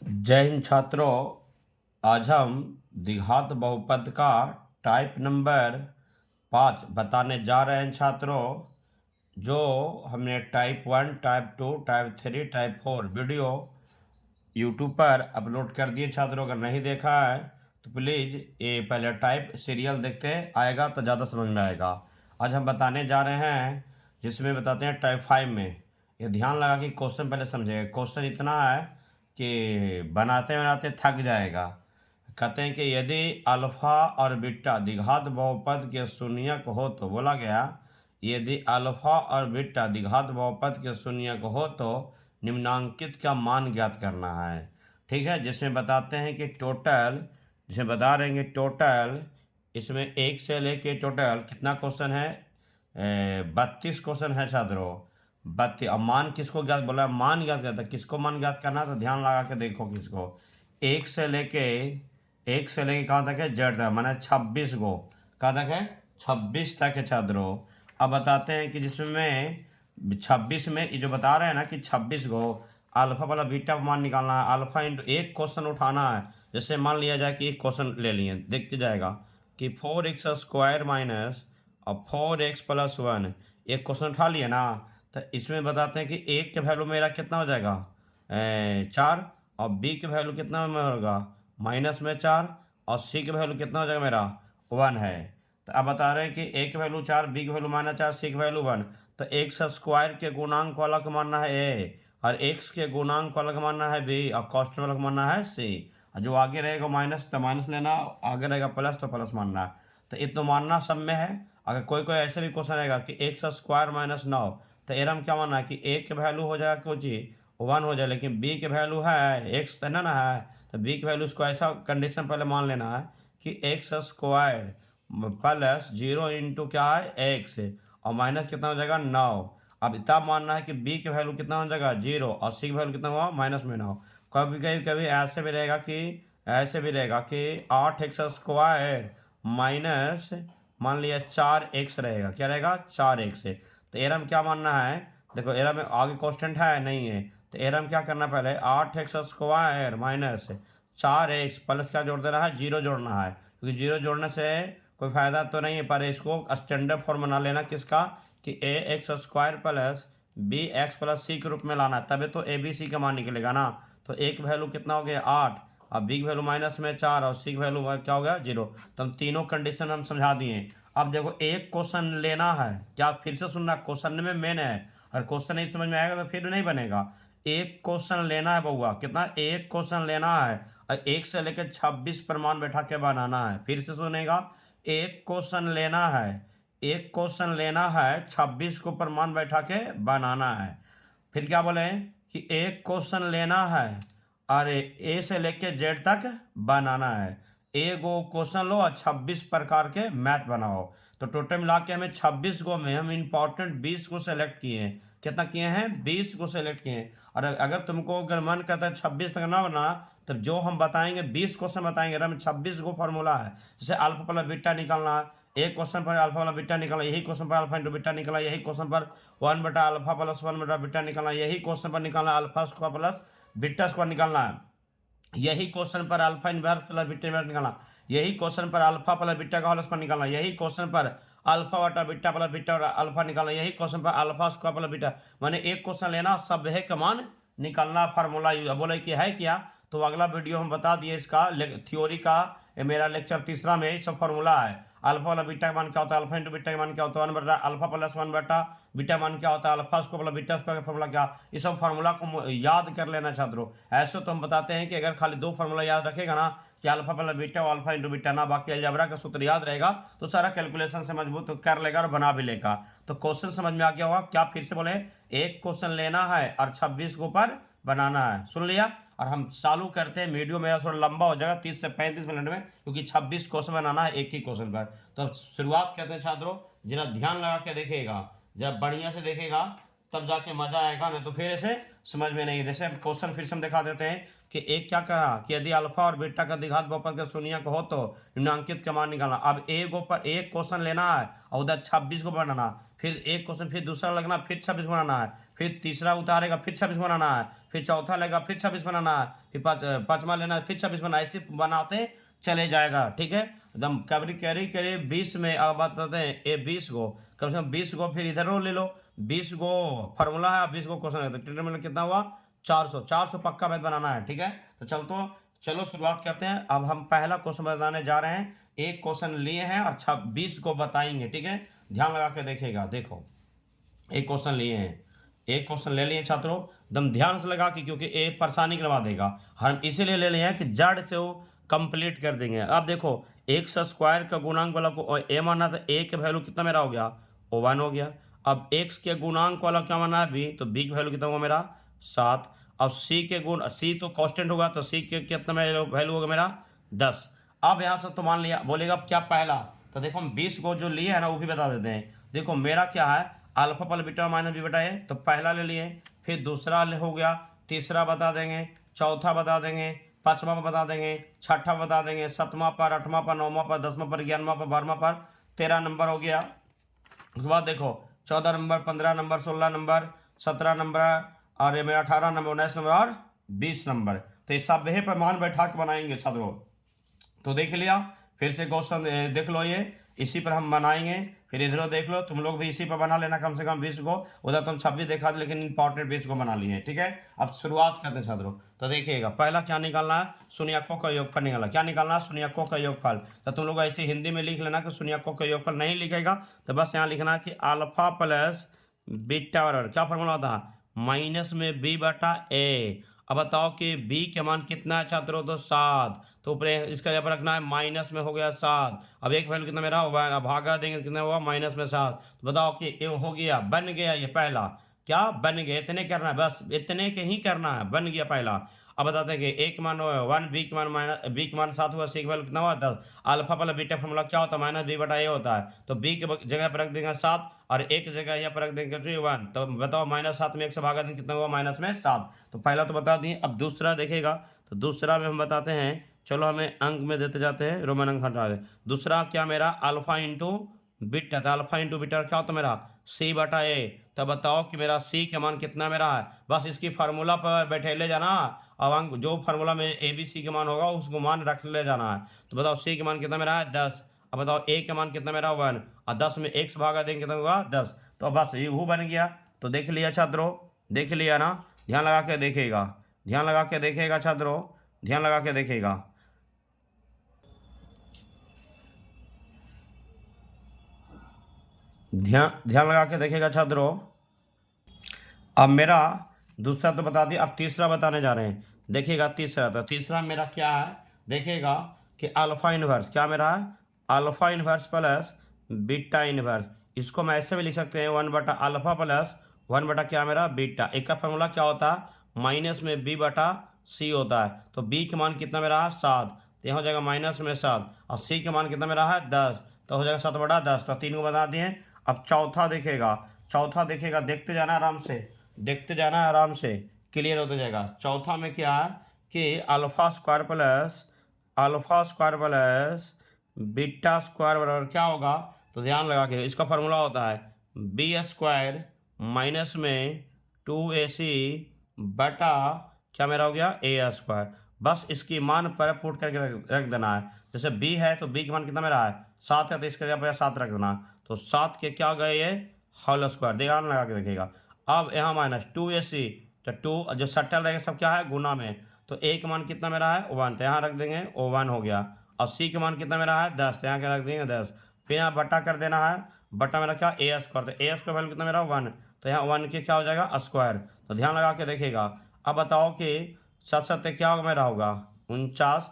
जय हिंद छात्रों। आज हम द्विघात बहुपद का टाइप नंबर 5 बताने जा रहे हैं छात्रों। जो हमने type 1, type 2, type 3, type 4 video YouTube पर अपलोड कर दिए छात्रों। अगर नहीं देखा है तो प्लीज़ ये पहले टाइप सीरियल देखते आएगा तो ज़्यादा समझ में आएगा। आज हम बताने जा रहे हैं जिसमें बताते हैं टाइप 5 में। ये ध्यान लगा कि क्वेश्चन पहले समझेगा। क्वेश्चन इतना है कि बनाते बनाते थक जाएगा। कहते हैं कि यदि अल्फ़ा और बीटा द्विघात बहुपद के शून्यक हो तो बोला गया, यदि अल्फ़ा और बीटा द्विघात बहुपद के शून्यक हो तो निम्नांकित का मान ज्ञात करना है। ठीक है, जिसमें बताते हैं कि टोटल, जिसमें बता रहे हैं कि टोटल इसमें एक से लेके टोटल कितना क्वेश्चन है, 32 क्वेश्चन है छात्रों। 32। अब मान किसको ज्ञात बोला, मान ज्ञात करता, किसको मान ज्ञात करना, तो ध्यान लगा के देखो किसको। एक से लेके कहाँ तक है, जेड तक, माने 26 गो। कहाँ तक है, 26 तक है छात्रों। अब बताते हैं कि जिसमें 26 में ये जो बता रहे हैं ना कि 26 गो अल्फा वाला बीटा मान निकालना है। अल्फा इंटू एक क्वेश्चन उठाना है। जैसे मान लिया जाए कि एक क्वेश्चन ले लिए, देखते जाएगा कि 4x स्क्वायर माइनस और 4x प्लस 1, एक क्वेश्चन उठा लिया ना। तो इसमें बताते हैं कि एक के वैल्यू मेरा कितना हो जाएगा, 4, और बी के वैल्यू कितना में होगा, माइनस में 4, और सी के वैल्यू कितना हो जाएगा मेरा, 1 है। तो अब बता रहे हैं कि ए के वैल्यू 4, बी के वैल्यू माइनस 4, सी के वैल्यू 1। तो एक्स स्क्वायर के गुणांक वाला को मानना है ए, और एक्स के गुणांक वाला को मानना है बी, और कॉस्ट वाला को मानना है सी। और जो आगे रहेगा माइनस तो माइनस लेना, आगे रहेगा प्लस तो प्लस मानना। तो इतना मानना सब में है। अगर कोई कोई ऐसे भी क्वेश्चन रहेगा कि एक्स स्क्वायर माइनस 9, तो एरम क्या मानना है कि ए के वैल्यू हो जाएगा कुछ 1 हो जाए, लेकिन बी के वैल्यू है एक्स तो ना है। तो बी के वैल्यू उसको ऐसा कंडीशन पहले मान लेना है कि एक्स स्क्वायर प्लस 0 इंटू क्या है, एक्स, और माइनस कितना हो जाएगा, 9। अब इतना मानना है कि बी के वैल्यू कितना हो जाएगा, 0, और सी के वैल्यू कितना हुआ, माइनस में 9। कभी कभी कभी ऐसे भी रहेगा कि, ऐसे भी रहेगा कि 8x स्क्वायर माइनस, मान लिया 4x रहेगा, क्या रहेगा, 4x है। तो एरम क्या मानना है, देखो एरम में आगे कांस्टेंट है नहीं है, तो एरम क्या करना, पहले 8x square minus 4x plus क्या जोड़ देना है, 0 जोड़ना है। क्योंकि 0 जोड़ने से कोई फ़ायदा तो नहीं है, पर इसको स्टैंडर्ड फॉर्म बना लेना किसका, कि A X square plus B X plus C के रूप में लाना है, तभी तो ए बी सी का मान निकलेगा ना। तो ए की वैल्यू कितना हो गया, 8, और बी की वैल्यू माइनस में 4, और सी की वैल्यू क्या हो गया, 0। तो हम तीनों कंडीशन हम समझा दिए। अब देखो एक क्वेश्चन लेना है, क्या फिर से सुनना, क्वेश्चन में मेन है। अगर क्वेश्चन नहीं समझ में आएगा तो फिर नहीं बनेगा। एक क्वेश्चन लेना है बउआ, कितना, एक क्वेश्चन लेना है, और 1 से लेकर 26 प्रमाण बैठा के बनाना है। फिर से सुनेगा, एक क्वेश्चन लेना है, एक क्वेश्चन लेना है, 26 को प्रमाण बैठा के बनाना है। फिर क्या बोले कि एक क्वेश्चन लेना है और ए से लेके जेड तक बनाना है। ए गो क्वेश्चन लो और 26 प्रकार के मैथ बनाओ। तो टोटल मिला के हमें 26 गो में हम इंपॉर्टेंट 20 को सेलेक्ट किए हैं। कितना किए हैं, 20 को सेलेक्ट किए हैं। और अगर तुमको अगर मन करता है 26 तक ना बनाना, तब जो हम बताएंगे 20 क्वेश्चन बताएंगे, हमें 26 गो फार्मूला है। जैसे अल्फा प्लस बीटा निकालना है, एक क्वेश्चन पर अल्फा वाला बीटा निकाला, यही क्वेश्चन पर अल्फा इंटू बीटा निकाला, यही क्वेश्चन पर 1 बटा अल्फा प्लस 1 बटा बीटा निकालना, यही क्वेश्चन पर निकालना alpha square plus beta square निकालना है, यही क्वेश्चन पर alpha inverse plus beta inverse निकालना, यही क्वेश्चन पर अल्फा प्लस बीटा का होल स्क्वायर निकालना, यही क्वेश्चन पर अल्फा बटा बीटा प्लस बीटा और अल्फा निकालना, यही क्वेश्चन पर अल्फा स्क्वायर प्लस बीटा। मैंने एक क्वेश्चन लेना, सब है का मान निकालना, फार्मूला यूज। बोले कि है क्या, तो अगला वीडियो हम बता दिए इसका थ्योरी का, मेरा लेक्चर तीसरा में सब फार्मूला है। अल्फा वाला बीटा का मान क्या होता है, अल्फा इंटू बीटा का मान क्या होता है, 1 बटा अल्फा प्लस 1 बटा बीटा मान क्या होता है, alpha square plus beta square का फार्मूला क्या। ये सब फार्मूला को याद कर लेना छात्रों। ऐसे तो हम बताते हैं कि अगर खाली 2 फार्मूला याद रखेगा ना, कि अल्फा प्लस बीटा और अल्फा इंटू बीटा ना, बाकी अलजेब्रा का सूत्र याद रहेगा, तो सारा कैलकुलेशन से मजबूत कर लेगा और बना भी लेगा। तो क्वेश्चन समझ में आ गया होगा। क्या फिर से बोले, एक क्वेश्चन लेना है और 26 के ऊपर बनाना है, सुन लिया। और हम चालू करते हैं, वीडियो मेरा थोड़ा लंबा हो जाएगा 30 से 35 मिनट में, क्योंकि 26 क्वेश्चन बनाना है एक ही क्वेश्चन पर। तो शुरुआत करते हैं छात्रों, जरा ध्यान लगा के देखेगा, जब बढ़िया से देखेगा तब जाके मजा आएगा, नहीं तो फिर ऐसे समझ में नहीं। जैसे क्वेश्चन फिर से हम दिखा देते हैं कि एक क्या करा कि यदि अल्फा और बीटा का द्विघात बहुपद का शून्यक हो तो निम्नांकित का मान निकालना। अब एक क्वेश्चन लेना है और उधर 26 को बनाना, फिर एक क्वेश्चन, फिर दूसरा लगना, फिर 26 बनाना है, फिर तीसरा उतारेगा, फिर 26 बनाना है, फिर चौथा लेगा, फिर 26 बनाना है, फिर पांचवा लेना है, फिर 26 बनाना, ऐसे बनाते चले जाएगा। ठीक है, एकदम करीब करीब करीब 20 में। अब बताते हैं ये 20 गो, कम से कम 20 गो फिर इधर ले लो, 20 गो फॉर्मूला है, 20 गो क्वेश्चन है, तो डिटरमिनेंट कितना हुआ 400 पक्का मैथ बनाना है। ठीक है, तो चलो शुरुआत करते हैं। अब हम पहला क्वेश्चन बनाने जा रहे हैं। एक क्वेश्चन लिए हैं और 26 को बताएंगे। ठीक है, ध्यान लगा के देखिएगा। देखो एक क्वेश्चन लिए हैं, एक क्वेश्चन ले लिए छात्रों, एकदम ध्यान से लगा कि क्योंकि एक परेशानी करवा देगा, हम इसीलिए ले लिए हैं कि जड़ से वो कंप्लीट कर देंगे। अब देखो एक्स स्क्वायर का गुणांक वाला को ए माना, तो ए के वैल्यू कितना मेरा हो गया, ओ 1 हो गया। अब एक्स के गुणांक वाला क्या माना है बी, तो बी की वैल्यू कितना होगा मेरा 7। अब सी तो कांस्टेंट होगा, तो सी के कितना वैल्यू होगा मेरा 10। अब यहाँ से तो मान लिया, बोलेगा अब क्या पहला, तो देखो हम 20 को जो लिए है ना वो भी बता देते हैं। देखो मेरा क्या है, alpha plus beta minus b बटा ए, तो पहला ले लिए, फिर दूसरा हो गया, तीसरा बता देंगे, चौथा बता देंगे, पांचवा पर बता देंगे, छठा बता देंगे, सतवां पर, आठवां पर, नौवां पर, 10वां पर, 11वां पर, 12वां पर, 13 नंबर हो गया। उसके बाद देखो 14 नंबर, 15 नंबर, 16 नंबर, 17 नंबर, और ये मेरा 18 नंबर, 19 नंबर और 20 नंबर। तो ये सब यही पर मान बैठा के बनाएंगे छात्रों। तो देख लिया, फिर से क्वेश्चन देख लो, ये इसी पर हम बनाएंगे। फिर इधर देख लो, तुम लोग भी इसी पर बना लेना कम से कम 20 को। उधर तुम 26 देखा, लेकिन इंपॉर्टेंट 20 को बना लिए। ठीक है, अब शुरुआत करते हैं छात्रों। तो देखिएगा पहला क्या निकालना है, शून्यकों का योगफल निकालना। क्या निकालना है, शून्यकों का योगफल। तो तुम लोग ऐसे हिंदी में लिख लेना कि शून्यकों का योगफल नहीं लिखेगा तो बस यहाँ लिखना है कि अल्फा प्लस बीटा बराबर क्या फॉर्मूला होता है, माइनस में बी बटा ए। अब बताओ कि b के मान कितना है छात्रों, तो 7। तो ऊपर इसका जब रखना है माइनस में हो गया 7। अब एक वैल्यू कितना मेरा होगा, अब भागा देंगे कितना हुआ माइनस में 7। तो बताओ कि ये हो गया, बन गया, ये पहला क्या बन गया, इतने करना है, बस इतने के ही करना है, बन गया पहला। अब बताते हैं कि ए के मान 1, बी के मान माइनस, बी के मान 7 हुआ, सी के वैल्यू कितना हुआ 10। अल्फा प्लस बीटा फॉर्मूला क्या होता है, माइनस बी बटा ए होता है। तो बी के जगह पर रख देंगे 7 और एक जगह यहाँ पर रख देंगे 1। तो बताओ -7 में 1 से भागा देंगे कितना हुआ, माइनस में 7। तो पहला तो बता दिए। अब दूसरा देखेगा, तो दूसरा में हम बताते हैं, चलो हमें अंक में देते जाते हैं, रोमन अंक हटा दे। दूसरा क्या मेरा अल्फा इंटू बीटा, तो अल्फा इंटू बीटा क्या होता है मेरा सी बटा ए। तब बताओ कि मेरा सी का मान कितना मेरा है, बस इसकी फार्मूला पर बैठे ले जाना। अब अंक जो फार्मूला में ए बी सी का मान होगा उसको मान रख ले जाना है। तो बताओ सी का मान कितना मेरा है 10। अब बताओ ए का मान कितना मेरा 1, और 10 में 1 से भागा देंगे कितना होगा 10। तो बस ये वो बन गया। तो देख लिया छात्रों, देख लिया ना, ध्यान लगा के देखेगा, ध्यान लगा के देखेगा छात्रों, ध्यान लगा के देखेगा। ध्यान लगा के देखेगा छात्रों। अब मेरा दूसरा तो बता दिया, अब तीसरा बताने जा रहे हैं। देखिएगा तीसरा, तो तीसरा मेरा क्या है, देखिएगा कि अल्फा इनवर्स क्या मेरा है, alpha inverse plus beta inverse. इसको मैं ऐसे भी लिख सकते हैं 1 बटा अल्फा प्लस 1 बटा क्या मेरा बीटा। एक का फॉर्मूला क्या होता है, माइनस में बी बटा सी होता है। तो बी के मान कितना मेरा है 7, तो यहाँ हो जाएगा माइनस में 7, और सी के मान कितना मेरा है 10, तो हो जाएगा 7 बटा 10। तो 3 को बता दिए। अब चौथा देखेगा, चौथा देखेगा, देखते जाना आराम से, देखते जाना आराम से, क्लियर होता जाएगा। चौथा में क्या है कि alpha square plus beta square बराबर क्या होगा, तो ध्यान लगा के इसका फॉर्मूला होता है बी स्क्वायर माइनस में 2ac बटा क्या मेरा हो गया ए स्क्वायर। बस इसकी मान पर पुट करके रख देना है। जैसे b है तो b का मान कितना मेरा है 7 है, तो इसका जगह 7 रख देना। तो 7 के क्या हो गए ये होल स्क्वायर, ध्यान लगा के देखिएगा। अब यहाँ माइनस 2ac, तो 2 जो सट्टल रहेगा सब क्या है गुना में, तो a का मान कितना मेरा है 1, तो यहाँ रख देंगे 1 हो गया। और c का मान कितना मेरा है 10, तो यहाँ क्या रख देंगे 10। फिर यहाँ बटा कर देना है, बटा मेरा क्या ए स्क्वायर, तो ए स्क्वायर वैल्यू कितना मेरा 1, तो यहाँ 1 के क्या हो जाएगा स्क्वायर। तो ध्यान लगा के देखिएगा। अब बताओ कि 7 7 क्या होगा मेरा होगा 49,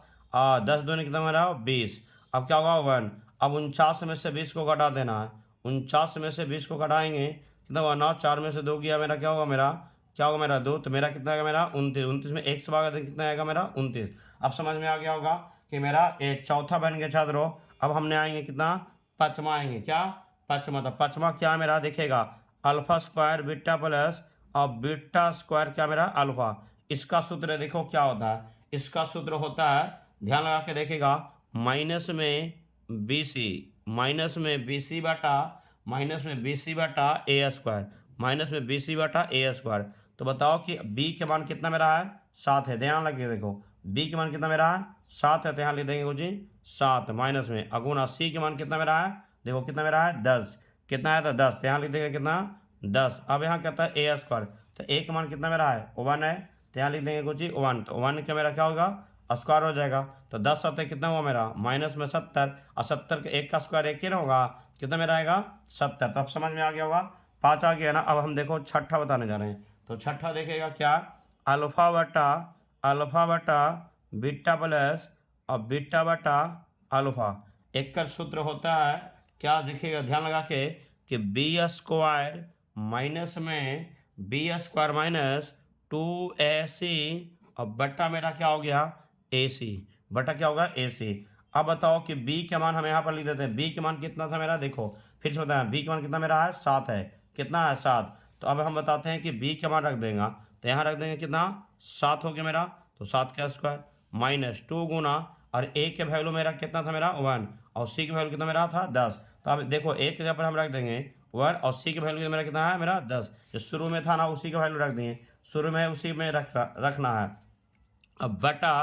10 दूनी कितना मेरा 20। अब क्या होगा 1, अब 49 में से 20 को घटा देना है, 49 में से 20 को घटाएंगे कितना हुआ 9, 4 में से 2 गया मेरा क्या होगा मेरा, क्या होगा मेरा 2, तो मेरा कितना आएगा मेरा 29, 29 में 1 से भागा दें कितना आएगा मेरा 29। अब समझ में आ गया होगा कि मेरा एक चौथा बन गया छात्रों। अब हमने आएंगे कितना, पाँचवा आएंगे, क्या पाँचवा, तो पाँचवा क्या मेरा देखेगा अल्फा स्क्वायर बीटा प्लस और बीटा स्क्वायर क्या मेरा अल्फा। इसका सूत्र देखो क्या होता है, इसका सूत्र होता है, ध्यान लगा के देखिएगा, माइनस में बी सी, माइनस में बी सी बटा, माइनस में बी सी बटा ए स्क्वायर, माइनस में बी सी बटा ए स्क्वायर। तो बताओ कि बी के मान कितना मेरा है, 7 है। ध्यान लगे देखो, बी के मान कितना मेरा है, 7 है। तो यहाँ लिख देंगे जी 7 माइनस में अगुना सी के मान कितना मेरा है, देखो कितना मेरा है 10, कितना है तो 10, तो यहाँ लिख देंगे कितना 10। अब यहाँ कहता है ए स्क्वायर, तो ए का मान कितना मेरा है 1 है, तो यहाँ लिख देंगे कुछ ही 1, तो 1 का मेरा क्या होगा स्क्वायर हो जाएगा। तो 10 सत्तर कितना हुआ मेरा माइनस में 70, और 70 के एक का स्क्वायर एक ही ना होगा, कितना मेरा आएगा 70। तो अब समझ में आ गया होगा, 5 आ गया ना। अब हम देखो छठा बताने जा रहे हैं, तो छठा देखेगा क्या, अल्फा बटा बीटा प्लस और बीटा बटा अल्फा। एक का सूत्र होता है क्या दिखेगा, ध्यान लगा के, कि बी स्क्वायर माइनस में बी स्क्वायर माइनस 2ac और बटा मेरा क्या हो गया ac, बटा क्या होगा ac। अब बताओ कि b के मान हम यहाँ पर लिख देते हैं, b के मान कितना था मेरा, देखो फिर से बताएं, b के मान कितना मेरा है 7 है, कितना है 7। तो अब हम बताते हैं कि b के मान रख देंगे, तो यहाँ रख देंगे कितना 7 हो गया मेरा, तो 7 का स्क्वायर माइनस 2 गुना, और a के वैल्यू मेरा कितना था मेरा 1, और c के वैल्यू कितना मेरा था 10। तो अब देखो a के जगह पर हम रख देंगे 1 और c के वैल्यू मेरा कितना है मेरा 10, जो शुरू में था ना उसी का वैल्यू रख दिए, शुरू में उसी में रखना है। अब बटा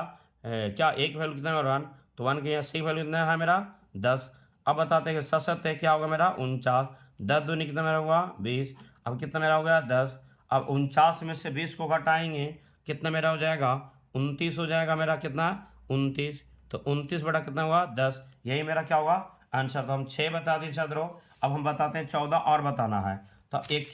क्या एक वैल्यू कितना है 1, तो 1 के यहाँ सी वैल्यू कितना है मेरा 10। अब बताते हैं कि सशत है क्या होगा मेरा 49, 10 दूनी कितना मेरा हुआ 20, अब कितना मेरा हो गया 10। अब 49 में से 20 को घटाएंगे, कितना मेरा हो जाएगा 29 हो जाएगा मेरा, कितना 29, तो 29 बटा कितना हुआ 10, यही मेरा क्या होगा आंसर। तो हम 6 बता दिए छात्रों। अब हम बताते हैं 14 और बताना है, तो एक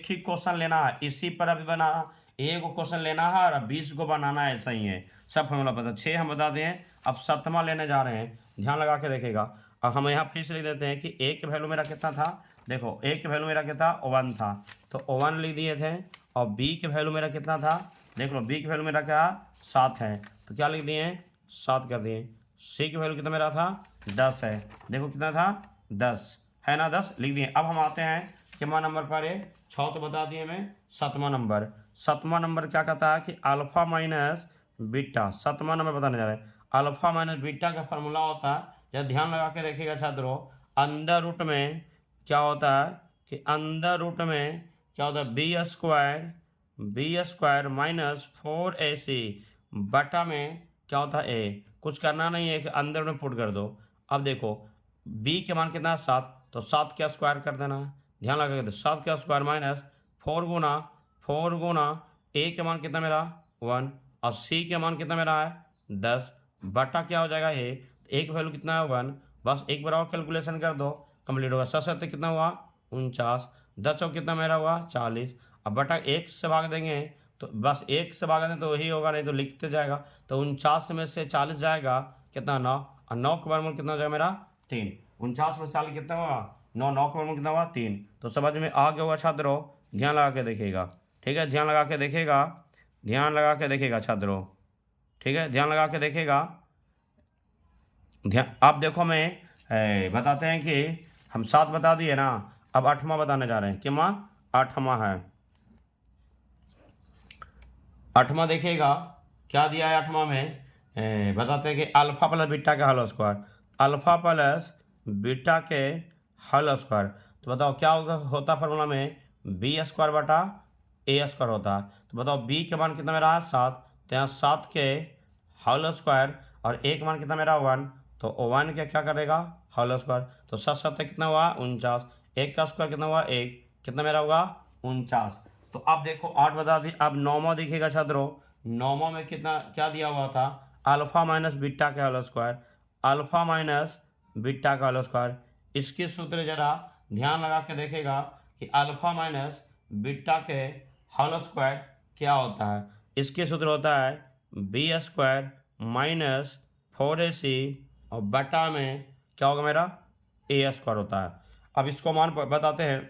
ही क्वेश्चन लेना है, इसी पर अभी बनाना, एक क्वेश्चन लेना है और 20 को बनाना है, ऐसा ही है सब फॉर्मूला पता। 6 हम बता दें, अब 7वां लेने जा रहे हैं, ध्यान लगा के देखेगा। अब हम यहाँ फिर से लिख देते हैं कि ए के वैल्यू मेरा कितना था, देखो ए के वैल्यू मेरा कितना 1 था, तो 1 लिख दिए थे, और बी के वैल्यू मेरा कितना था, देख लो बी के वैल्यू मेरा क्या 7 है, तो क्या लिख दिए 7 कर दिए। सी के वैल्यू कितना मेरा था 10 है, देखो कितना था 10 है ना, 10 लिख दिए। अब हम आते हैं कितना नंबर पर है, 6 तो बता दिए मैं, 7वां नंबर। 7वां नंबर क्या कहता है कि अल्फा माइनस बीटा, 7वां नंबर बताने जा रहे हैं। अल्फा माइनस बीटा का फार्मूला होता है, जब ध्यान लगा के देखिएगा छात्रों, अंदर रूट में क्या होता है कि अंदर रूट में क्या होता है बी स्क्वायर माइनस 4ac बटा में क्या होता है a, कुछ करना नहीं है कि अंदर में पुट कर दो। अब देखो b के मान कितना है 7, तो 7 का स्क्वायर कर देना है, ध्यान लगा के 7 का स्क्वायर माइनस 4 गुना a के मान कितना मेरा 1 और c के मान कितना मेरा है 10 बटा क्या हो जाएगा a, एक वैल्यू कितना है 1, बस एक बार और कैलकुलेशन कर दो कंप्लीट होगा। 7 कितना हुआ 49, 10 कितना मेरा हुआ 40, अब बटा 1 से भाग देंगे, तो बस 1 से भाग दें तो वही होगा, नहीं तो लिखते जाएगा। तो 49 में से 40 जाएगा कितना 9, और 9 के वर्गमूल कितना हो जाएगा मेरा 3, 49 में 40 कितना हुआ 9, 9 का वर्गमूल कितना हुआ 3। तो समझ में आ गया होगा छात्रों, ध्यान लगा के देखिएगा, ठीक है, ध्यान लगा के देखिएगा, ध्यान लगा के देखिएगा छात्रों, ठीक है, ध्यान लगा के देखिएगा। ध्यान आप देखो, मैं बताते हैं कि हम 7 बता दिए ना, अब 8वां बताने जा रहे हैं, क्या 8वां है। 8वां देखिएगा क्या दिया है 8वां में, बताते हैं कि अल्फा प्लस बीटा के whole square, alpha plus beta के होल स्क्वायर। तो बताओ क्या होता फार्मूला में बी स्क्वायर बटा ए स्क्वायर होता है। तो बताओ बी के मान कितना मेरा 7, तो यहाँ 7 के होल स्क्वायर और ए के मान कितना मेरा 1, तो 1 के क्या करेगा होल स्क्वायर, तो 7 कितना हुआ 49, एक का स्क्वायर कितना हुआ 1, कितना मेरा हुआ 49। तो अब देखो 8 बता दी। अब 9वां दिखेगा छात्रों, 9वां में कितना क्या दिया हुआ था, अल्फा माइनस बीटा का whole square, alpha minus beta का होल स्क्वायर। इसके सूत्र जरा ध्यान लगा के देखेगा कि अल्फा माइनस बीटा के होल स्क्वायर क्या होता है। इसके सूत्र होता है बी स्क्वायर माइनस 4ac और बटा में क्या होगा मेरा ए स्क्वायर होता है। अब इसको मान बताते हैं,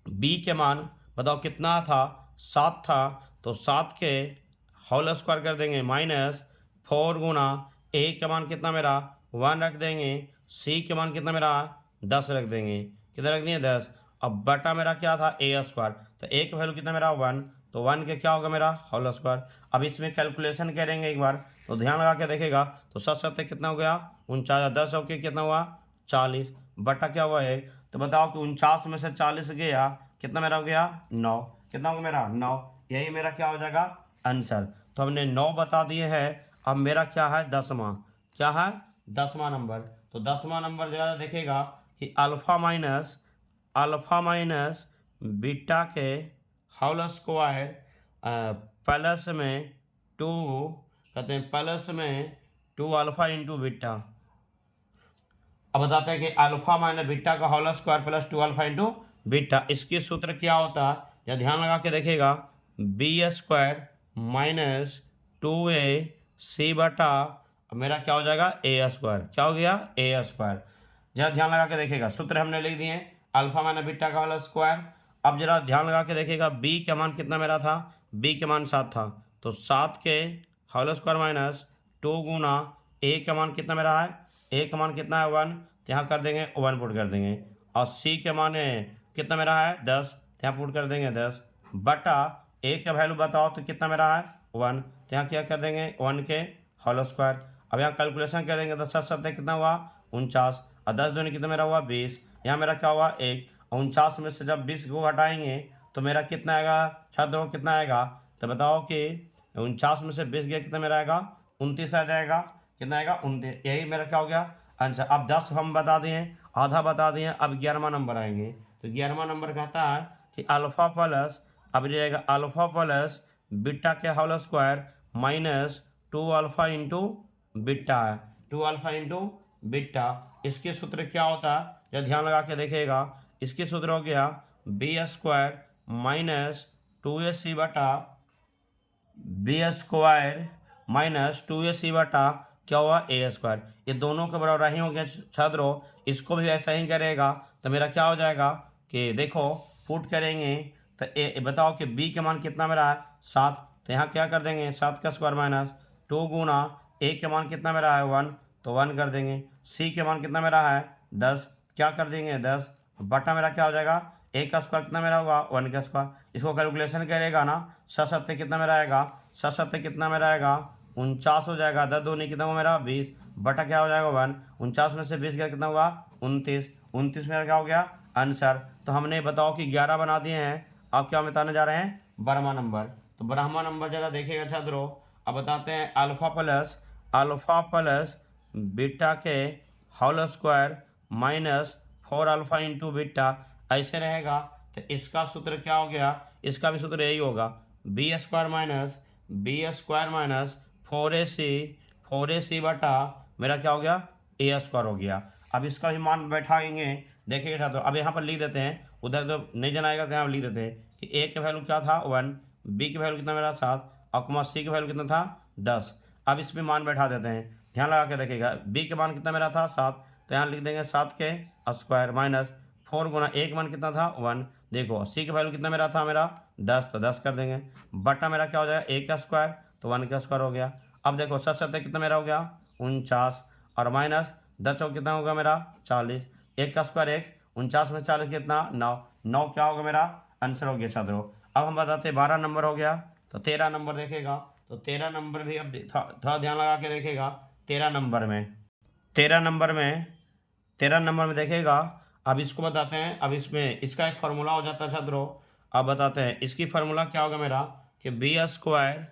बी के मान बताओ कितना था 7 था, तो 7 के होल स्क्वायर कर देंगे माइनस 4 गुना ए के मान कितना मेरा 1 रख देंगे, सी के मान कितना मेरा 10 रख देंगे, कितना रख दिए 10, अब बटा मेरा क्या था ए स्क्वायर, तो ए का वैल्यू कितना मेरा 1, तो 1 के क्या होगा मेरा होल स्क्वायर। अब इसमें कैलकुलेशन करेंगे एक बार, तो ध्यान लगा के देखेगा, तो 7 कितना हो गया 49, 10 हो के कितना हुआ 40, बटा क्या हुआ 1, तो बताओ कि 49 में से 40 गया कितना मेरा हो गया 9, कितना होगा मेरा 9, यही मेरा क्या हो जाएगा आंसर। तो हमने 9 बता दिए हैं। अब मेरा क्या है 10वां, क्या है 10वां नंबर। तो 10वां नंबर जो है देखेगा कि अल्फा माइनस बीटा के होल स्क्वायर प्लस में 2, कहते हैं प्लस में 2 अल्फा इंटू बीटा। अब बताते हैं कि अल्फा माइनस बीटा का whole square plus 2 alpha into beta, इसकी सूत्र क्या होता है, या ध्यान लगा के देखेगा, बी स्क्वायर माइनस 2ac बटा मेरा क्या हो जाएगा ए स्क्वायर, क्या हो गया ए स्क्वायर। जरा ध्यान लगा के देखेगा, सूत्र हमने लिख दिए अल्फा माइनस बीटा का होल स्क्वायर। अब जरा ध्यान लगा के देखेगा, बी का मान कितना मेरा था, बी के मान 7 था, तो 7 के होल स्क्वायर माइनस 2 गुना ए का मान कितना मेरा है, ए का मान कितना है 1, तो यहाँ कर देंगे 1 पुट कर देंगे, और सी के मान कितना मेरा है 10, तो यहाँ पुट कर देंगे 10, बटा ए का वैल्यू बताओ तो कितना मेरा है 1, तो यहाँ क्या कर देंगे 1 के होल स्क्वायर। अब यहाँ कैलकुलेशन करेंगे तो 7 कितना हुआ 49, और 10 दूनी कितना मेरा हुआ 20, यहाँ मेरा क्या हुआ 1, और 49 में से जब 20 को हटाएंगे तो मेरा कितना आएगा छात्रों कितना आएगा, तो बताओ कि 49 में से 20 गया कितना मेरा आएगा 29 आ जाएगा, कितना आएगा 29, यही मेरा क्या हो गया आंसर। अब 10 हम बता दिए, आधा बता दिए, अब 11वां नंबर आएंगे, तो 11वां नंबर कहता है कि अल्फा प्लस, अब जाएगा अल्फा प्लस बीटा के whole square minus 2 alpha into beta है, 2 अल्फा इंटू बीटा, इसके सूत्र क्या होता है, जब ध्यान लगा के देखेगा, इसके सूत्र हो गया बी स्क्वायर माइनस 2ac बटा बी स्क्वायर माइनस 2ac बटा क्या हुआ ए स्क्वायर, ये दोनों के बराबर ही हो गया छात्रों, इसको भी ऐसा ही करेगा तो मेरा क्या हो जाएगा कि देखो पुट करेंगे तो ए बताओ कि बी के मान कितना मेरा है 7, तो यहाँ क्या कर देंगे 7 का स्क्वायर माइनस 2 गुना ए के मान कितना मेरा है 1, तो 1 कर देंगे, सी के मान कितना मेरा है 10, क्या कर देंगे 10, बटा मेरा क्या हो जाएगा ए का स्क्वायर कितना मेरा होगा 1 का स्क्वायर, इसको कैलकुलेशन करेगा ना 7 कितना मेरा आएगा 7 कितना मेरा आएगा 49 हो जाएगा, 10 दूनी कितना हुआ मेरा 20, बटा क्या हो जाएगा 1, 49 में से 20 गया कितना हुआ 29 मेरा क्या हो गया आंसर। तो हमने बताओ कि 11 बना दिए हैं, अब क्या बताने जा रहे हैं 12वां नंबर। तो 12वां नंबर जरा देखिएगा छात्रों, अब बताते हैं अल्फा प्लस बीटा के whole square minus 4 alpha into beta, ऐसे रहेगा, तो इसका सूत्र क्या हो गया, इसका भी सूत्र यही होगा बी स्क्वायर माइनस 4ac बटा मेरा क्या हो गया ए स्क्वायर हो गया। अब इसका भी मान बैठाएंगे, देखिएगा तो अब यहाँ पर लिख देते हैं, उधर तो नहीं जनाएगा तो यहाँ पर लिख देते हैं कि ए के वैल्यू क्या था 1, बी के वैल्यू कितना मेरा 7, और कुमार सी के वैल्यू कितना था 10। अब इसमें मान बैठा देते हैं, ध्यान लगा के देखिएगा, बी के मान कितना मेरा था 7, तो यहाँ लिख देंगे 7 के स्क्वायर माइनस 4 गुना ए के मान कितना था 1, देखो सी का वैल्यू कितना मेरा था मेरा 10, तो 10 कर देंगे, बटा मेरा क्या हो जाएगा ए का स्क्वायर, तो 1 का स्क्वायर हो गया। अब देखो 7 कितना मेरा हो गया 49, और माइनस 10 कितना होगा मेरा 40, एक का स्क्वायर 1, 49 में 40 कितना 9 क्या होगा मेरा आंसर हो गया छात्रों। अब हम बताते 12 नंबर हो गया, तो 13 नंबर देखेगा, तो 13 नंबर भी अब थोड़ा ध्यान लगा के देखेगा, 13 नंबर में देखेगा। अब इसको बताते हैं, अब इसमें इसका एक फार्मूला हो जाता है छात्रों, अब बताते हैं इसकी फार्मूला क्या होगा मेरा कि बी स्क्वायर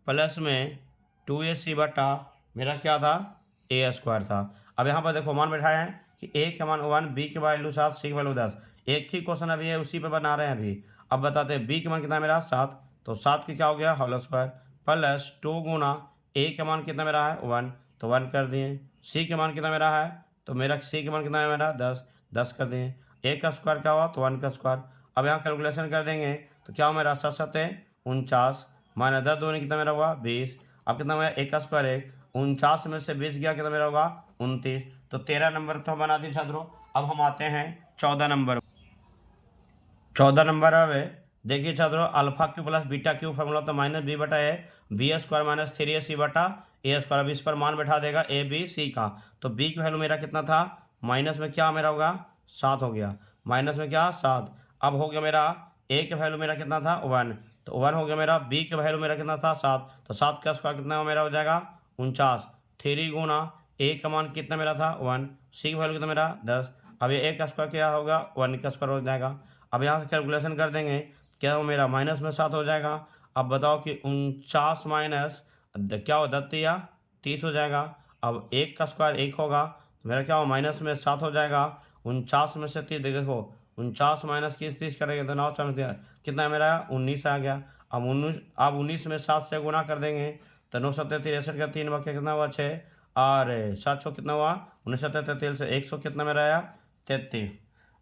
प्लस में 2ac बटा मेरा क्या था ए स्क्वायर था। अब यहाँ पर देखो मान बैठाए हैं कि ए के मान 1, बी के वैल्यू 7, सी के वैल्यू 10, एक ही क्वेश्चन अभी है उसी पे बना रहे हैं अभी। अब बताते हैं बी के मान कितना मेरा 7, तो 7 की क्या हो गया होल स्क्वायर प्लस 2 गुना ए के मान कितना मेरा है 1, तो 1 कर दिए, सी के मान कितना मेरा है, तो मेरा सी के मान कितना है मेरा 10 कर दिए, ए का स्क्वायर क्या हुआ तो 1 का स्क्वायर। अब यहाँ कैलकुलेशन कर देंगे तो क्या हो मेरा 7 49 माइनस 10 दूनी कितना मेरा हुआ 20, अब कितना मेरा ए का स्क्वायर 1, 49 में से 20 गया कितना मेरा होगा 29। तो 13 नंबर तो हम बना दिए छात्रों। अब हम आते हैं 14 नंबर। 14 नंबर अब देखिए छात्रों, alpha Q plus beta Q formula तो माइनस बी बटा ए, बी स्क्वायर माइनस 3ac बटा ए स्क्वायर। अब इस पर मान बैठा देगा ए बी सी का, तो बी की वैल्यू मेरा कितना था माइनस में क्या मेरा होगा 7 हो गया, माइनस में क्या 7। अब हो गया मेरा ए का वैल्यू मेरा कितना था 1, तो 1 हो गया मेरा। बी का वैल्यू मेरा कितना था 7, तो 7 का स्क्वायर कितना मेरा हो जाएगा 49। 3 गुना ए का मान कितना मेरा था 1, सी का वैल्यू कितना मेरा 10। अब ये ए का स्क्वायर क्या होगा 1 का स्क्वायर हो जाएगा। अब यहाँ से कैलकुलेशन कर देंगे, क्या हो मेरा माइनस में 7 हो जाएगा। अब बताओ कि 49 माइनस क्या हो 10 या 30 हो जाएगा। अब एक का स्क्वायर 1 होगा, तो मेरा क्या हो माइनस में 7 हो जाएगा। 49 में से 30 देखो, 49 माइनस की 30 करेंगे तो 9 कितना मेरा 19 आ गया। अब 19 में 7 से गुना कर देंगे, तो 9 7 63 का 3 बाकी कितना हुआ 6, और 700 कितना हुआ 19 33 से 100 कितना मेरा आया 33।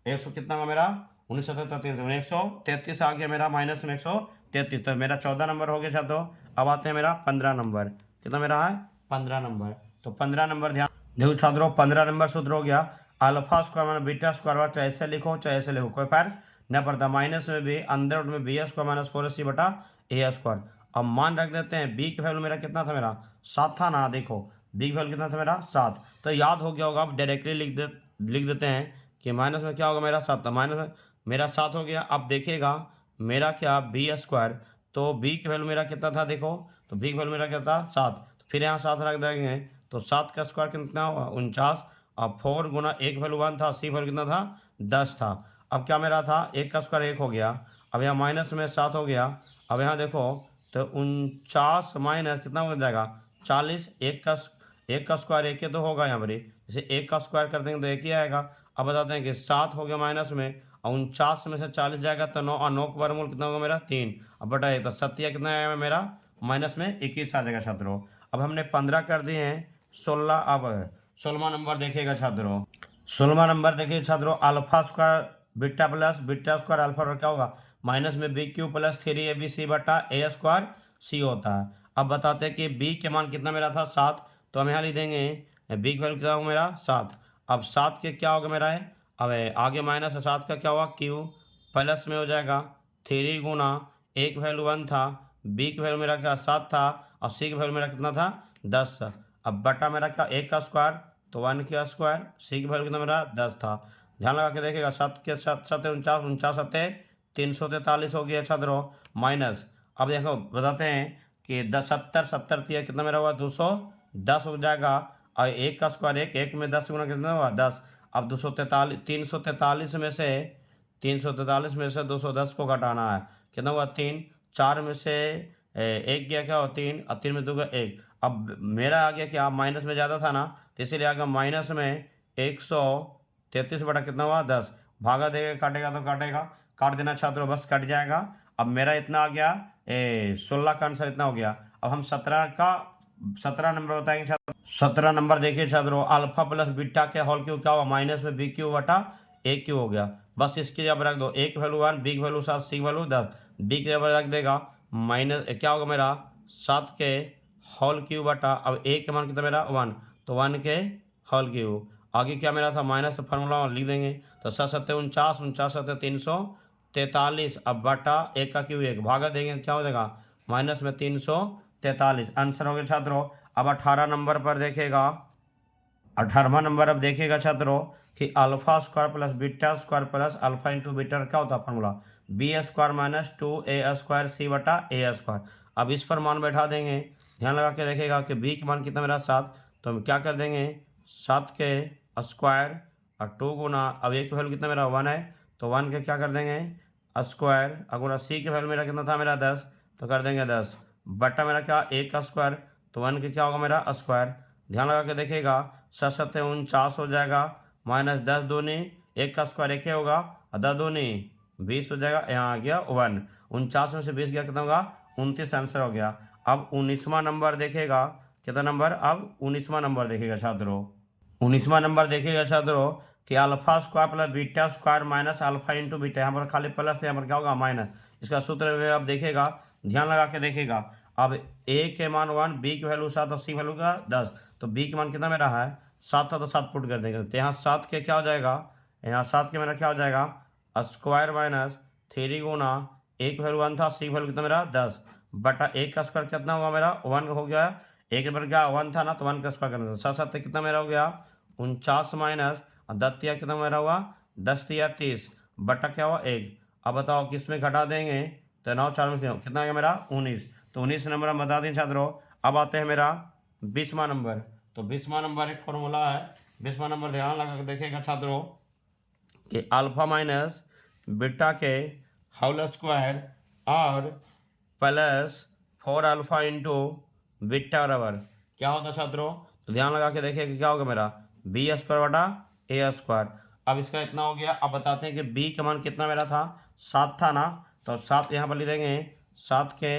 100 कितना हुआ मेरा 19 33 से 133 आ गया मेरा, माइनस में 133, तो मेरा 14 नंबर हो गया छात्रों। अब आते हैं मेरा 15 नंबर, कितना मेरा है 15 नंबर। तो 15 नंबर ध्यान देखो छात्रों, 15 नंबर सूत्र हो गया alpha square minus beta square, चाहे ऐसे लिखो चाहे ऐसे लिखो कोई फर्क न पड़ता। माइनस में भी अंदर रूट में बी स्क्वायर माइनस 4ac बटा ए स्क्वायर। अब मान रख देते हैं बी की वैल्यू मेरा कितना था मेरा 7 था ना, देखो बी की वैल्यू कितना था मेरा 7, तो याद हो गया होगा। अब डायरेक्टली लिख देते हैं कि माइनस में क्या होगा मेरा 7 था, माइनस में मेरा 7 हो गया। अब देखिएगा मेरा क्या बी स्क्वायर, तो बी की वैल्यू मेरा कितना था देखो, तो बी की वैल्यू मेरा क्या था 7, तो फिर यहाँ 7 रख देंगे, तो 7 का स्क्वायर कितना हुआ 49। अब 4 गुना एक वैल्यू 1 था, सी वैल्यू कितना था 10 था। अब क्या मेरा था एक का स्क्वायर 1 हो गया, अब यहाँ माइनस में 7 हो गया। अब यहाँ देखो तो 49 माइनस कितना हो जाएगा 40, एक का स्क्वायर एक ही तो होगा यहाँ पर, जैसे एक का स्क्वायर कर देंगे तो एक ही आएगा। अब बताते हैं कि 7 हो गया माइनस में, और 49 में से 40 जाएगा तो 9, और 9 का वर्गमूल कितना होगा मेरा 3, अब बटा 1, तो 7 कितना आएगा मेरा माइनस में 21 आ जाएगा छात्रों। अब हमने 15 कर दिए हैं, 16। अब 16वां नंबर देखिएगा छात्रों, 16वां नंबर देखिए छात्रों, alpha square beta square alpha पर क्या होगा माइनस में बी क्यू प्लस 3ab बटा ए स्क्वायर सी होता है। अब बताते हैं कि बी के मान कितना मेरा था 7, तो हम यहाँ लिख देंगे बी की वैल्यू कितना होगा मेरा 7। अब 7 के क्या होगा मेरा है, अब आगे माइनस 7 का क्या हुआ क्यू प्लस में हो जाएगा 3 गुना एक वैल्यू 1 था, बी की वैल्यू मेरा क्या 7 था, और सी की वैल्यू मेरा कितना था 10। अब बटा मेरा क्या एक का स्क्वायर तो 1 का स्क्वायर, सी की वैल्यू कितना मेरा 10 था। ध्यान लगा के देखिएगा 7 के 7 7 49, 49 7 343 हो गया छात्रों माइनस। अब देखो बताते हैं कि 70 कितना मेरा हुआ 210 हो जाएगा, और एक का स्क्वायर एक में 10 गुना कितना हुआ 10। अब 343 में से 210 को घटाना है, कितना हुआ 3, 4 में से एक गया क्या हो 3, और 3 में 2 का 1। अब मेरा आ गया कि आप माइनस में ज़्यादा था ना, तो इसीलिए आ गया माइनस में 133 बटा कितना हुआ 10, भागा देगा काटेगा तो काटेगा, काट देना छात्रों बस कट जाएगा। अब मेरा इतना आ गया 16 का आंसर इतना हो गया। अब हम 17 नंबर बताएंगे छात्रों। 17 नंबर देखिए छात्रों, अल्फा प्लस बीटा के होल क्यू क्या हुआ माइनस में बी क्यू बटा ए क्यू हो गया। बस इसकी जब रख दो, ए की वैल्यू 1, बी की वैल्यू 7, सी की वैल्यू 10, बी की जब रख देगा माइनस क्या होगा मेरा 7 के होल क्यू बटा, अब ए के मान कितना मेरा 1, तो 1 के होल क्यू, आगे क्या मेरा था माइनस फार्मूला लिख देंगे, तो 7 7 49, 49 7 343, अब बटा एक का क्यू 1, भागा देंगे क्या हो जाएगा माइनस में 343, आंसर हो गया छात्रों। अब 18 नंबर पर देखेगा, 18वां नंबर अब देखिएगा छात्रों कि alpha square plus beta square plus alpha into beta क्या होता है formula B square minus 2a square C बटा ए स्क्वायर। अब इस पर मान बैठा देंगे, ध्यान लगा के देखेगा कि बी का मान कितना मेरा 7, तो हम क्या कर देंगे 7 के स्क्वायर और 2 गुना, अब ए की वैल्यू कितना मेरा 1 है, तो 1 के क्या कर देंगे स्क्वायर, अगर सी की वैल्यू मेरा कितना था मेरा 10, तो कर देंगे 10 बटा मेरा क्या एक का स्क्वायर, तो 1 के क्या होगा मेरा स्क्वायर। ध्यान लगा के देखिएगा 7 7 49 हो जाएगा, माइनस 10 दूनी एक का स्क्वायर एक ही होगा, और 10 दूनी 20 हो जाएगा, यहाँ आ गया 1, 49 में से 20 गया कितना होगा 29, आंसर हो गया। अब 19वां नंबर देखेगा, कितना नंबर अब 19वां नंबर देखेगा छात्रों, 19वां नंबर देखिएगा छात्रों कि alpha square plus beta square minus alpha into beta, यहाँ पर खाली प्लस है, यहाँ पर क्या होगा माइनस, इसका सूत्र में अब देखिएगा ध्यान लगा के देखिएगा। अब ए के मान 1, बी की वैल्यू 7 और सी वैल्यू का 10, तो बी के मान कितना मेरा है 7 था, तो 7 पुट कर देंगे, तो यहाँ 7 के क्या हो जाएगा, यहाँ 7 के मेरा क्या हो जाएगा स्क्वायर माइनस 3 गुना एक वैल्यू 1 था, सी वैल्यू कितना मेरा 10 बटा एक का स्क्वायर कितना हुआ मेरा 1 हो गया, एक नंबर क्या 1 था ना, तो 1 का स्क्वायर करना था, 7 7 कितना मेरा हो गया 49 माइनस 10 कितना मेरा हुआ 10 तिया 30 बटा क्या हुआ 1। अब बताओ किस में घटा देंगे तो 9 4 में कितना है मेरा 19। तो 19 नंबर हम बता दें छात्रों। अब आते हैं मेरा 20वां नंबर। तो 20वां नंबर एक फॉर्मूला है। 20वां नंबर ध्यान लगा के देखिएगा छात्रों कि अल्फा माइनस बीटा के होल स्क्वायर और प्लस 4 अल्फा इंटू बीटा बराबर क्या होता है छात्रों। तो ध्यान लगा के देखिए कि क्या होगा मेरा बी स्क्वायर बटा ए स्क्वायर। अब इसका इतना हो गया। अब बताते हैं कि बी का मान कितना मेरा था 7 था ना। तो 7 यहाँ पर लिख देंगे 7 के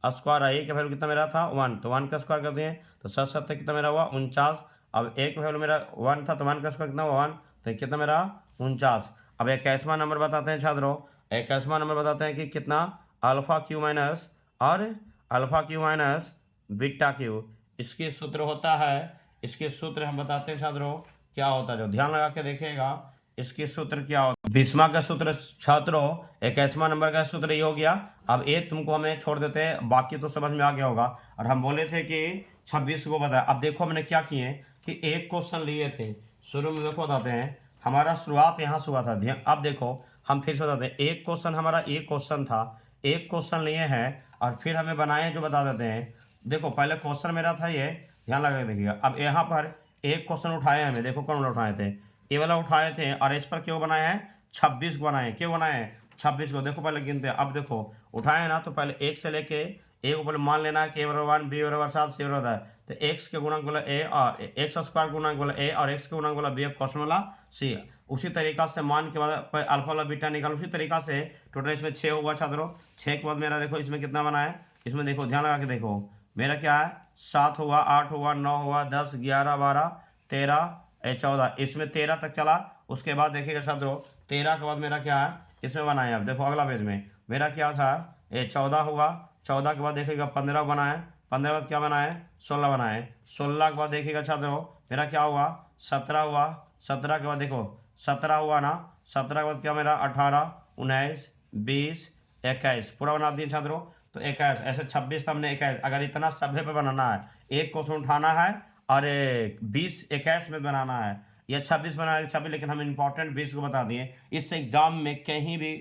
स्क्वायर ए का वैल्यू कितना मेरा था 1। तो 1 का स्क्वायर कर दिए तो 7 7 कितना मेरा हुआ 49। अब ए का वैल्यू मेरा 1 था तो 1 का स्क्वायर कितना हुआ 1। तो कितना मेरा 49। अब 21वां नंबर बताते हैं छात्रों। 21वां नंबर बताते हैं कि कितना अल्फा क्यू माइनस और alpha Q minus beta Q. इसके सूत्र होता है, इसके सूत्र हम बताते हैं छात्रों क्या होता है। जो ध्यान लगा के देखिएगा इसके सूत्र क्या होता है। 20वां का सूत्र छात्रों 21वां नंबर का सूत्र ये हो गया। अब ये तुमको हमें छोड़ देते हैं, बाकी तो समझ में आ गया होगा। और हम बोले थे कि 26 को बताया। अब देखो हमने क्या किए कि एक क्वेश्चन लिए थे शुरू में। देखो बताते हैं हमारा शुरुआत यहाँ से हुआ था। अब देखो हम फिर से बताते हैं एक क्वेश्चन हमारा एक क्वेश्चन था, एक क्वेश्चन लिए हैं और फिर हमें बनाए जो बता देते हैं। देखो पहले क्वेश्चन मेरा था ये, ध्यान लगा के देखिएगा। अब यहाँ पर एक क्वेश्चन उठाए हमें, देखो कौन वाला उठाए थे, ये वाला उठाए थे और इस पर क्यों बनाए हैं 26 को बनाए। क्यों बनाए हैं 26 को, देखो पहले गिनते हैं। अब देखो उठाए ना तो पहले एक से लेके ए को पहले मान लेना है कि A बराबर 1 B बराबर 7 C बराबर है। तो एक्स के गुणक बोला ए और एक्स स्क्वायर गुणक बोला ए और एक्स के गुणक बोला बी क्वेश्चन वाला सी। उसी तरीका से मान के बाद अल्फा वाला बीटा निकाल। उसी तरीका से टोटल इसमें 6 होगा छात्रों। 6 के बाद मेरा देखो इसमें कितना बना है, इसमें देखो ध्यान लगा के देखो मेरा क्या है 7 हुआ 8 हुआ 9 हुआ 10 11 12 13 14। इसमें 13 तक चला। उसके बाद देखिएगा छात्रों 13 के बाद मेरा क्या है इसमें बनाए। अब देखो अगला पेज में मेरा क्या था ये 14 हुआ। 14 के बाद देखिएगा 15 बनाए। 15 के बाद क्या बनाए 16 बनाए। 16 के बाद देखिएगा छात्रों मेरा क्या हुआ 17 हुआ। 17 के बाद देखो 17 हुआ ना। 17 के बाद क्या मेरा 18 19 20 21 पूरा बना दिए छात्रों। तो 21 ऐसे 26 था हमने 21। अगर इतना सभ्य पे बनाना है एक क्वेश्चन उठाना है और 20 21 में बनाना है या 26 बनाना है 26, लेकिन हम इंपॉर्टेंट 20 को बता दिए। इससे एग्जाम में कहीं भी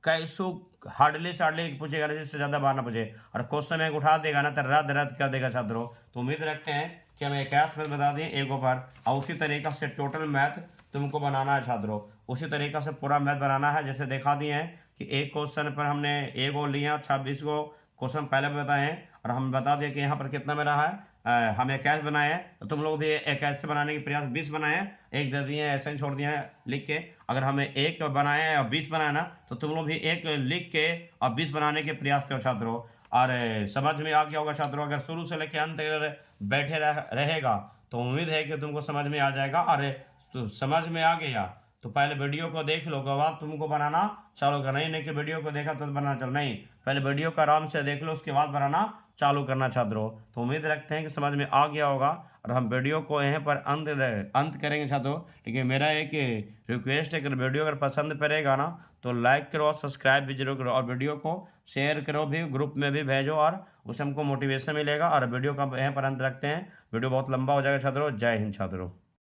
कैसो हार्डली से हार्डली पूछेगा, जिससे ज़्यादा बार ना पूछे और क्वेश्चन में उठा देगा ना तो रद्द रद्द कर देगा छात्रों। तो उम्मीद रखते हैं कि हमें 21 में बता दिए एक पर और उसी तरीका से टोटल मैथ तुमको बनाना है छात्रों। उसी तरीका से पूरा मैथ बनाना है जैसे दिखा दिए हैं कि एक क्वेश्चन पर हमने एक को लिया 26 को क्वेश्चन पहले बताए हैं और हम बता दिए कि यहाँ पर कितना मेरा है हम 21 बनाए हैं। तो तुम लोग भी 21 से बनाने की प्रयास 20 बनाए हैं, एक दे दिए ऐसे ही छोड़ दिए हैं लिख के। अगर हमें एक बनाए हैं और 20 बनाए ना तो तुम लोग भी एक लिख के और 20 बनाने के प्रयास करो छात्रों। और समझ में आ गया होगा छात्रों। अगर शुरू से लेकर अंत तक बैठे रहेगा तो उम्मीद है कि तुमको समझ में आ जाएगा। और तो समझ में आ गया तो पहले वीडियो को देख लो, उसके बाद तुमको बनाना चालू करना। नहीं कि वीडियो को देखा तो बनाना चलो, नहीं पहले वीडियो को आराम से देख लो उसके बाद बनाना चालू करना छात्रों। तो उम्मीद रखते हैं कि समझ में आ गया होगा और हम वीडियो को यहीं पर अंत करेंगे छात्रों। लेकिन मेरा एक रिक्वेस्ट है कि वीडियो अगर पसंद पड़ेगा ना तो लाइक करो और सब्सक्राइब भी जरूर करो और वीडियो को शेयर करो भी, ग्रुप में भी भेजो और उससे हमको मोटिवेशन मिलेगा। और वीडियो का यहीं पर अंत रखते हैं, वीडियो बहुत लंबा हो जाएगा छात्रों। जय हिंद छात्रों।